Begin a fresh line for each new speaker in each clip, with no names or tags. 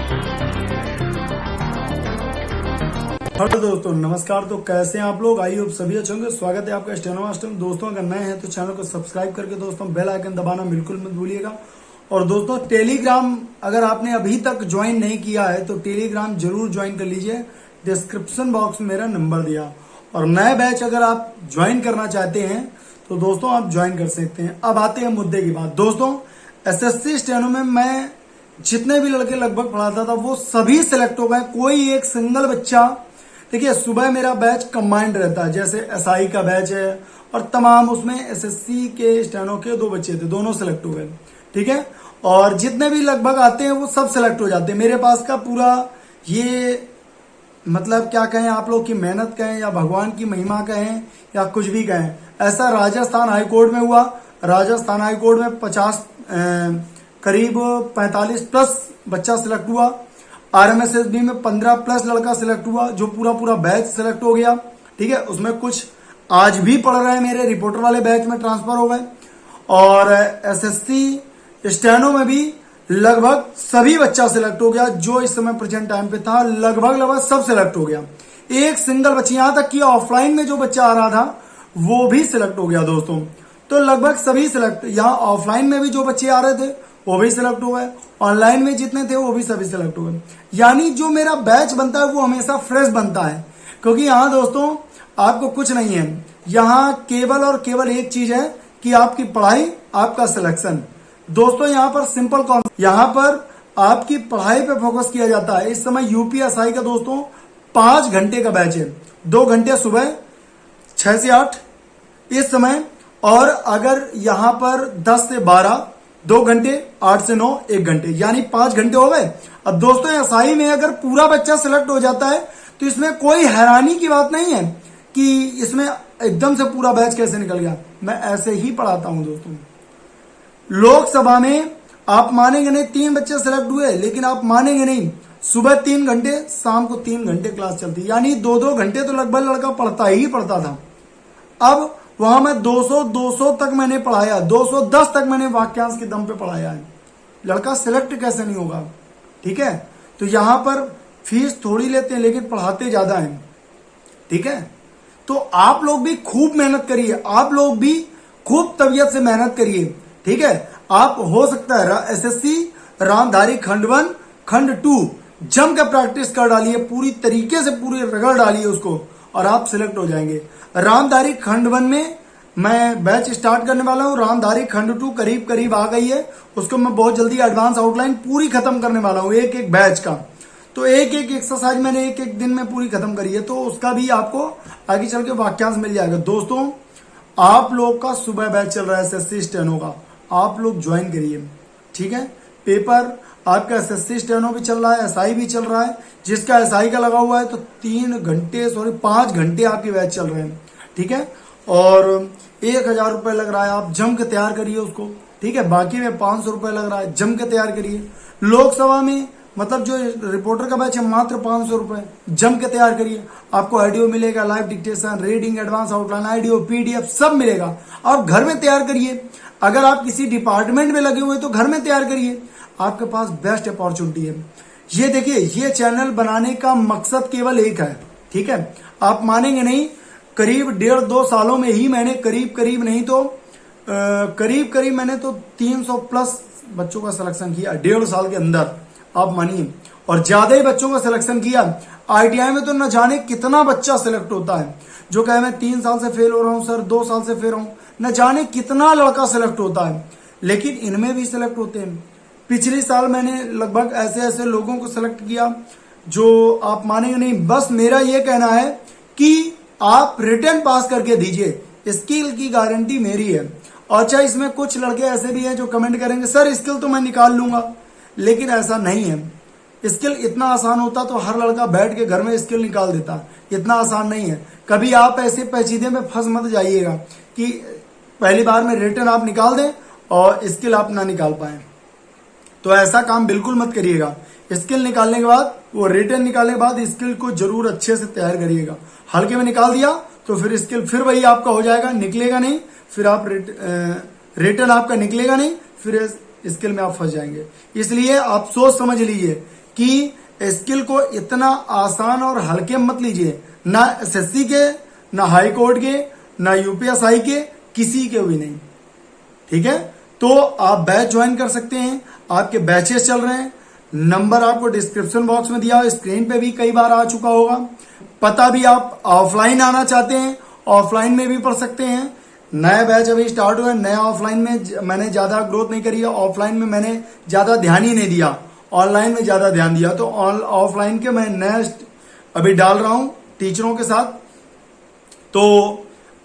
Hello दोस्तों, नमस्कार। तो कैसे हैं आप लोग? आई होप सभी अच्छे होंगे। स्वागत है आपका स्टेनो मास्टर में। दोस्तों, अगर नए हैं तो चैनल को सब्सक्राइब करके दोस्तों बेल आइकन दबाना बिल्कुल मत भूलिएगा। और दोस्तों, टेलीग्राम अगर आपने अभी तक ज्वाइन नहीं किया है तो टेलीग्राम जरूर ज्वाइन कर लीजिए। डिस्क्रिप्शन बॉक्स में मेरा नंबर दिया। और नए बैच अगर आप ज्वाइन करना चाहते हैं तो दोस्तों आप ज्वाइन कर सकते हैं। अब आते हैं मुद्दे की बात। दोस्तों, एसएससी स्टेनो में मैं जितने भी लड़के लगभग पढ़ाता था वो सभी सिलेक्ट हो गए। कोई एक सिंगल बच्चा, देखिए सुबह मेरा बैच कंबाइंड रहता है, जैसे एसआई का बैच है और तमाम उसमें एसएससी के स्टेनो के 2 बच्चे थे, दोनों सेलेक्ट हो गए। ठीक है। और जितने भी लगभग आते हैं वो सब सेलेक्ट हो जाते हैं। मेरे पास का पूरा ये मतलब क्या कहें, आप लोग की मेहनत कहें या भगवान की महिमा कहें या कुछ भी कहें, ऐसा राजस्थान हाईकोर्ट में हुआ। राजस्थान हाईकोर्ट में 50 करीब 45 प्लस बच्चा सिलेक्ट हुआ। आरएमएसएसबी में 15 प्लस लड़का सिलेक्ट हुआ, जो पूरा बैच सिलेक्ट हो गया। ठीक है। उसमें कुछ आज भी पढ़ रहे हैं, मेरे रिपोर्टर वाले बैच में ट्रांसफर हो गए। और एसएससी स्टेनो में भी लगभग सभी बच्चा सिलेक्ट हो गया, जो इस समय प्रेजेंट टाइम पे था। लगभग सब सिलेक्ट हो गया। एक सिंगल बच्ची, यहां तक कि ऑफलाइन में जो बच्चा आ रहा था वो भी सिलेक्ट हो गया दोस्तों। तो लगभग सभी सिलेक्ट, यहाँ ऑफलाइन में भी जो बच्चे आ रहे थे वो भी सिलेक्ट हो गए, ऑनलाइन में जितने थे वो भी सभी सिलेक्ट हो गए। यानी जो मेरा बैच बनता है वो हमेशा फ्रेश बनता है, क्योंकि यहाँ दोस्तों आपको कुछ नहीं है। यहाँ केवल और केवल एक चीज है कि आपकी पढ़ाई, आपका सिलेक्शन। दोस्तों यहाँ पर सिंपल कॉन्सेप्ट, यहाँ पर आपकी पढ़ाई पे फोकस किया जाता है। इस समय यूपीएसआई का दोस्तों 5 घंटे का बैच है। 2 घंटे सुबह 6 से 8 इस समय, और अगर यहाँ पर 10 से 12 2 घंटे, 8 से 9 1 घंटे, यानी 5 घंटे हो गए। अब दोस्तों एसआई में अगर पूरा बच्चा सिलेक्ट हो जाता है तो इसमें कोई हैरानी की बात नहीं है कि इसमें एकदम से पूरा बैच कैसे निकल गया। मैं ऐसे ही पढ़ाता हूं दोस्तों। लोकसभा में आप मानेंगे नहीं 3 बच्चे सिलेक्ट हुए, लेकिन आप मानेंगे नहीं सुबह 3 घंटे, शाम को 3 घंटे क्लास चलती, यानी 2-2 घंटे तो लगभग लड़का पढ़ता ही पढ़ता था। अब वहां मैं 200 तक मैंने पढ़ाया, 210 तक मैंने वाक्यांश के दम पे पढ़ाया है। लड़का सिलेक्ट कैसे नहीं होगा? ठीक है। तो यहां पर फीस थोड़ी लेते हैं लेकिन पढ़ाते ज्यादा हैं। ठीक है। तो आप लोग भी खूब मेहनत करिए, आप लोग भी खूब तबीयत से मेहनत करिए। ठीक है। आप हो सकता है एसएससी रामधारी खंड 1 खंड 2 जम के प्रैक्टिस कर डालिए, पूरी तरीके से पूरी रगड़ डालिए उसको, और आप सिलेक्ट हो जाएंगे। रामधारी खंड 1 में मैं बैच स्टार्ट करने वाला हूं। रामधारी खंड 2 करीब आ गई है, उसको मैं बहुत जल्दी एडवांस आउटलाइन पूरी खत्म करने वाला हूं, एक बैच का। तो एक एक्सरसाइज मैंने एक दिन में पूरी खत्म करी है, तो उसका भी आपको आगे चल के वाक्यांश मिल जाएगा। दोस्तों, आप लोग का सुबह बैच चल रहा है एसएससी स्टेनो का, आप लोग ज्वाइन करिए। ठीक है। पेपर आपका एसएससी स्टेनो भी चल रहा है, एसआई भी चल रहा है। जिसका एसआई का लगा हुआ है तो 5 घंटे आपकी बैच चल रहे हैं। ठीक है। और 1000 रुपए लग रहा है, आप जम के तैयार करिए उसको। ठीक है। बाकी में 500 रुपए लग रहा है, जम के तैयार करिए। लोकसभा में मतलब जो रिपोर्टर का बैच है मात्र 500 रुपए, जम के तैयार करिए। आपको ऑडियो मिलेगा, live dictation, reading, advance outline, audio, PDF सब मिलेगा। आप घर में तैयार करिए। अगर आप किसी डिपार्टमेंट में लगे हुए तो घर में तैयार करिए, आपके पास बेस्ट अपॉर्चुनिटी है। ये देखिए, ये चैनल बनाने का मकसद केवल एक है। ठीक है। आप मानेंगे नहीं, करीब 1.5-2 सालों में ही मैंने करीब नहीं तो करीब मैंने तो 300 प्लस बच्चों का सिलेक्शन किया 1.5 साल के अंदर, आप मानिए। और ज्यादा ही बच्चों का सिलेक्शन किया। आईटीआई में तो न जाने कितना बच्चा सिलेक्ट होता है, जो कहे मैं 3 साल से फेल हो रहा हूं सर, 2 साल से फेल हो रहा हूं, न जाने कितना लड़का सिलेक्ट होता है। लेकिन इनमें भी सिलेक्ट होते हैं। पिछले साल मैंने लगभग ऐसे लोगों को सिलेक्ट किया जो आप मानेंगे नहीं। बस मेरा ये कहना है कि आप रिटर्न पास करके दीजिए, स्किल की गारंटी मेरी है। और अच्छा, इसमें कुछ लड़के ऐसे भी हैं जो कमेंट करेंगे सर स्किल तो मैं निकाल लूंगा, लेकिन ऐसा नहीं है। स्किल इतना आसान होता तो हर लड़का बैठ के घर में स्किल निकाल देता, इतना आसान नहीं है। कभी आप ऐसे पेचीदे में फंस मत जाइएगा कि पहली बार में रिटर्न आप निकाल दें और स्किल आप ना निकाल पाए। तो ऐसा काम बिल्कुल मत करिएगा। स्किल निकालने के बाद, वो रिटर्न निकालने के बाद स्किल को जरूर अच्छे से तैयार करिएगा। हल्के में निकाल दिया तो फिर स्किल फिर वही आपका हो जाएगा, निकलेगा नहीं। फिर आप रिटर्न आपका निकलेगा नहीं, फिर स्किल में आप फंस जाएंगे। इसलिए आप सोच समझ लीजिए कि स्किल को इतना आसान और हल्के मत लीजिए, ना एसएससी के, ना हाई कोर्ट के, ना यूपीएसआई के, किसी के भी नहीं। ठीक है, तो आप बैच ज्वाइन कर सकते हैं, आपके बैचेस चल रहे हैं। नंबर आपको डिस्क्रिप्शन बॉक्स में दिया, स्क्रीन पे भी कई बार आ चुका होगा। पता भी आप ऑफलाइन आना चाहते हैं, ऑफलाइन में भी पढ़ सकते हैं। नया बैच अभी स्टार्ट हुआ है, नया ऑफलाइन में मैंने ज्यादा ग्रोथ नहीं करी है, ऑफलाइन में मैंने ज्यादा ध्यान ही नहीं दिया, ऑनलाइन में ज्यादा ध्यान दिया। तो ऑफलाइन के मैं नया अभी डाल रहा हूं टीचरों के साथ। तो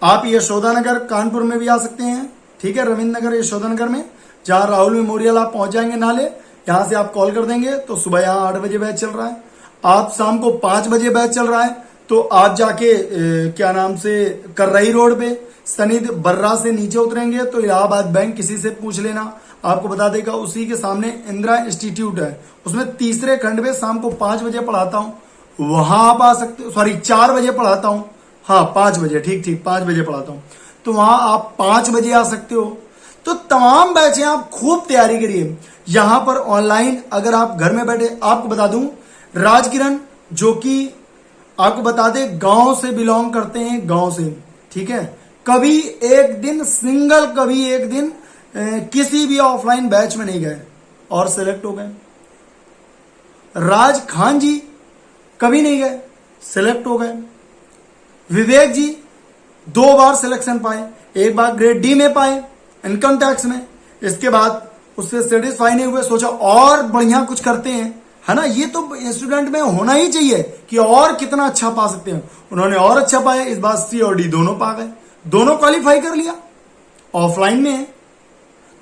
आप यशोदानगर कानपुर में भी आ सकते हैं। ठीक है, रविंद्र नगर यशोदानगर में, जहां राहुल मेमोरियल आप पहुंच जाएंगे नाले, यहां से आप कॉल कर देंगे तो सुबह यहाँ 8 बजे बैच चल रहा है। आप शाम को 5 बजे बैच चल रहा है, तो आप जाके क्या नाम से कर्रई रोड पे सनी बर्रा से नीचे उतरेंगे तो इलाहाबाद बैंक किसी से पूछ लेना, आपको बता देगा। उसी के सामने इंदिरा इंस्टीट्यूट है, उसमें तीसरे खंड में शाम को 5 बजे पढ़ाता हूं, वहां आप आ सकते हो। सॉरी 4 बजे पढ़ाता हूं, हाँ 5 बजे, ठीक 5 बजे पढ़ाता हूं, तो वहां आप 5 बजे आ सकते हो। तो तमाम बैच हैं, आप खूब तैयारी करिए। यहां पर ऑनलाइन अगर आप घर में बैठे, आपको बता दूं राजकिरण जो कि आपको बता दे गांव से बिलोंग करते हैं, गांव से। ठीक है, कभी एक दिन सिंगल, कभी एक दिन किसी भी ऑफलाइन बैच में नहीं गए और सिलेक्ट हो गए। राज खान जी कभी नहीं गए, सिलेक्ट हो गए। विवेक जी 2 बार सिलेक्शन पाए, एक बार ग्रेड डी में पाए इनकम टैक्स में, इसके बाद उससे सेटिस्फाई नहीं हुए, सोचा और बढ़िया कुछ करते हैं, है ना। ये तो स्टूडेंट में होना ही चाहिए कि और कितना अच्छा पा सकते हैं। उन्होंने और अच्छा पाया, इस बार सी और डी दोनों पा गए, दोनों क्वालिफाई कर लिया, ऑफलाइन में है।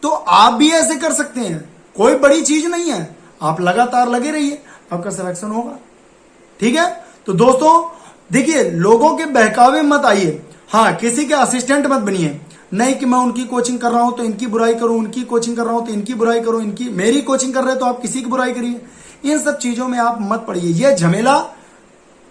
तो आप भी ऐसे कर सकते हैं, कोई बड़ी चीज नहीं है, आप लगातार लगे रहिए, आपका सिलेक्शन होगा। ठीक है, तो दोस्तों देखिए, लोगों के बहकावे मत आइए, हाँ किसी के असिस्टेंट मत बनिए। नहीं कि मैं उनकी कोचिंग कर रहा हूं तो इनकी बुराई करूं, उनकी कोचिंग कर रहा हूं तो इनकी बुराई करूं, इनकी मेरी कोचिंग कर रहे हैं तो आप किसी की बुराई करिए। इन सब चीजों में आप मत पड़िए, ये झमेला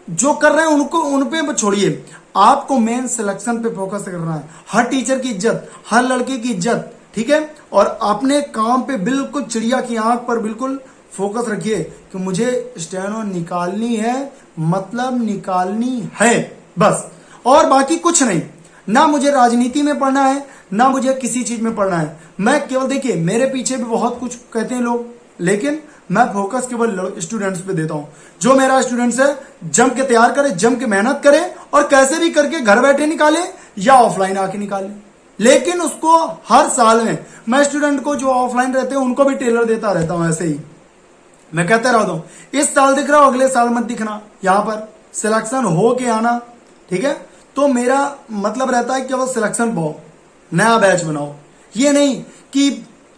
जो कर रहे हैं उनको उन पे छोड़िए। आपको मेन सिलेक्शन पे फोकस करना है, हर टीचर की इज्जत, हर लड़के की इज्जत। ठीक है, और अपने काम पे बिल्कुल चिड़िया की आंख पर बिल्कुल फोकस रखिए कि मुझे स्टेनो निकालनी है, मतलब निकालनी है बस, और बाकी कुछ नहीं। ना मुझे राजनीति में पढ़ना है, ना मुझे किसी चीज में पढ़ना है। मैं केवल, देखिए मेरे पीछे भी बहुत कुछ कहते हैं लोग, लेकिन मैं फोकस केवल स्टूडेंट्स पे देता हूं। जो मेरा स्टूडेंट्स है जम के तैयार करे, जम के मेहनत करे, और कैसे भी करके घर बैठे निकाले या ऑफलाइन आके निकाले। लेकिन उसको हर साल में मैं स्टूडेंट को जो ऑफलाइन रहते हैं उनको भी टेलर देता रहता हूं। ऐसे ही मैं कहता रहता हूं, इस साल दिख रहा हो अगले साल मत दिखना, यहां पर सिलेक्शन हो के आना। ठीक है, तो मेरा मतलब रहता है कि वो सिलेक्शन पाओ, नया बैच बनाओ। ये नहीं कि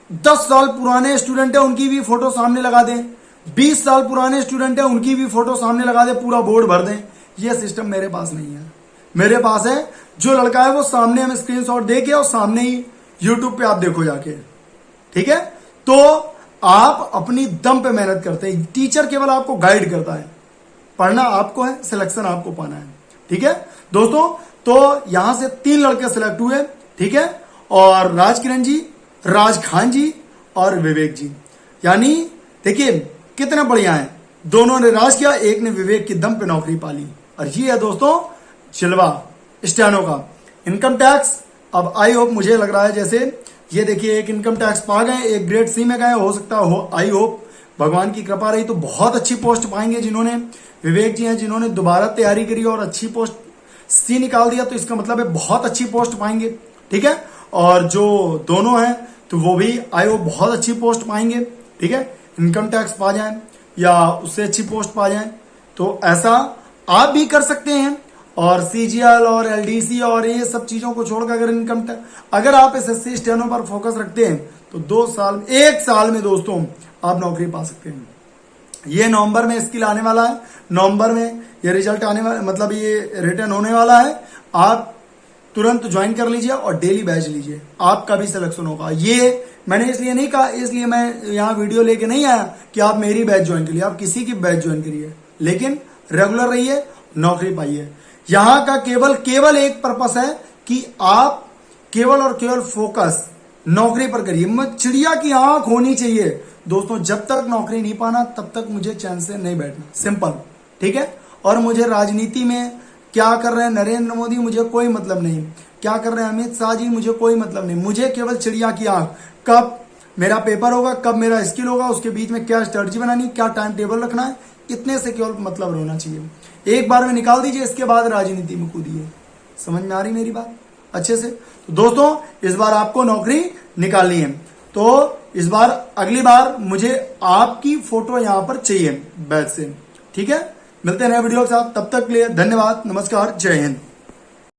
10 साल पुराने स्टूडेंट है उनकी भी फोटो सामने लगा दें, 20 साल पुराने स्टूडेंट है उनकी भी फोटो सामने लगा दे, पूरा बोर्ड भर दें। ये सिस्टम मेरे पास नहीं है। मेरे पास है जो लड़का है वो सामने हमें स्क्रीनशॉट दे के और सामने ही यूट्यूब पे आप देखो जाके। ठीक है, तो आप अपनी दम पे मेहनत करते हैं, टीचर केवल आपको गाइड करता है, पढ़ना आपको है, सिलेक्शन आपको पाना है। ठीक है दोस्तों, तो यहां से 3 लड़के सिलेक्ट हुए। ठीक है, और राजकिरण जी, राज खान जी और विवेक जी, यानी देखिए कितना बढ़िया है, दोनों ने राज किया, एक ने विवेक की दम पे नौकरी पाली। और ये है दोस्तों चिलवा स्टेनो का इनकम टैक्स। अब आई होप, मुझे लग रहा है जैसे ये देखिए एक इनकम टैक्स पा गए, एक ग्रेड सी में गए, हो सकता हो, आई होप भगवान की कृपा रही तो बहुत अच्छी पोस्ट पाएंगे। जिन्होंने, विवेक जी हैं जिन्होंने दोबारा तैयारी करी और अच्छी पोस्ट सी निकाल दिया, तो इसका मतलब है बहुत अच्छी पोस्ट पाएंगे। ठीक है, और जो दोनों हैं तो वो भी आई होप बहुत अच्छी पोस्ट पाएंगे। ठीक है, इनकम टैक्स पा जाए या उससे अच्छी पोस्ट पा जाए, तो ऐसा आप भी कर सकते हैं। और सीजीएल और एलडीसी और ये सब चीजों को छोड़कर अगर इनकम टैक्स, अगर आप एसएससी स्टेनो पर फोकस रखते हैं तो 2 साल, 1 साल में दोस्तों आप नौकरी पा सकते हैं। ये नवंबर में स्किल आने वाला है, नवंबर में ये रिजल्ट आने वाला, मतलब ये रिटर्न होने वाला है। आप तुरंत ज्वाइन कर लीजिए और डेली बैच लीजिए, आपका भी सिलेक्शन होगा। ये मैंने इसलिए नहीं कहा, इसलिए मैं यहाँ वीडियो लेके नहीं आया कि आप मेरी बैच ज्वाइन करिए, आप किसी की बैच ज्वाइन करिए, लेकिन रेगुलर रहिए, नौकरी पाइए। यहाँ का केवल एक पर्पस है कि आप केवल और केवल फोकस नौकरी पर करिए। चिड़िया की आंख होनी चाहिए, दोस्तों जब तक नौकरी नहीं पाना तब तक मुझे चैन से नहीं बैठना, सिंपल, ठीक है। और मुझे राजनीति में क्या कर रहे हैं नरेंद्र मोदी मुझे कोई मतलब नहीं, क्या कर रहे हैं अमित शाह जी मुझे कोई मतलब नहीं। मुझे केवल चिड़िया की आंख, कब मेरा पेपर होगा, कब मेरा स्किल होगा, उसके बीच में क्या स्ट्रेटजी बनानी, क्या टाइम टेबल रखना है, इतने से केवल मतलब रहना चाहिए। एक बार में निकाल दीजिए, इसके बाद राजनीति में कूदिए। समझ में आ रही मेरी बात अच्छे से? तो दोस्तों इस बार आपको नौकरी निकालनी है, तो इस बार अगली बार मुझे आपकी फोटो यहां पर चाहिए बैच से, ठीक है। मिलते हैं नए वीडियो के साथ, तब तक के लिए धन्यवाद, नमस्कार, जय हिंद।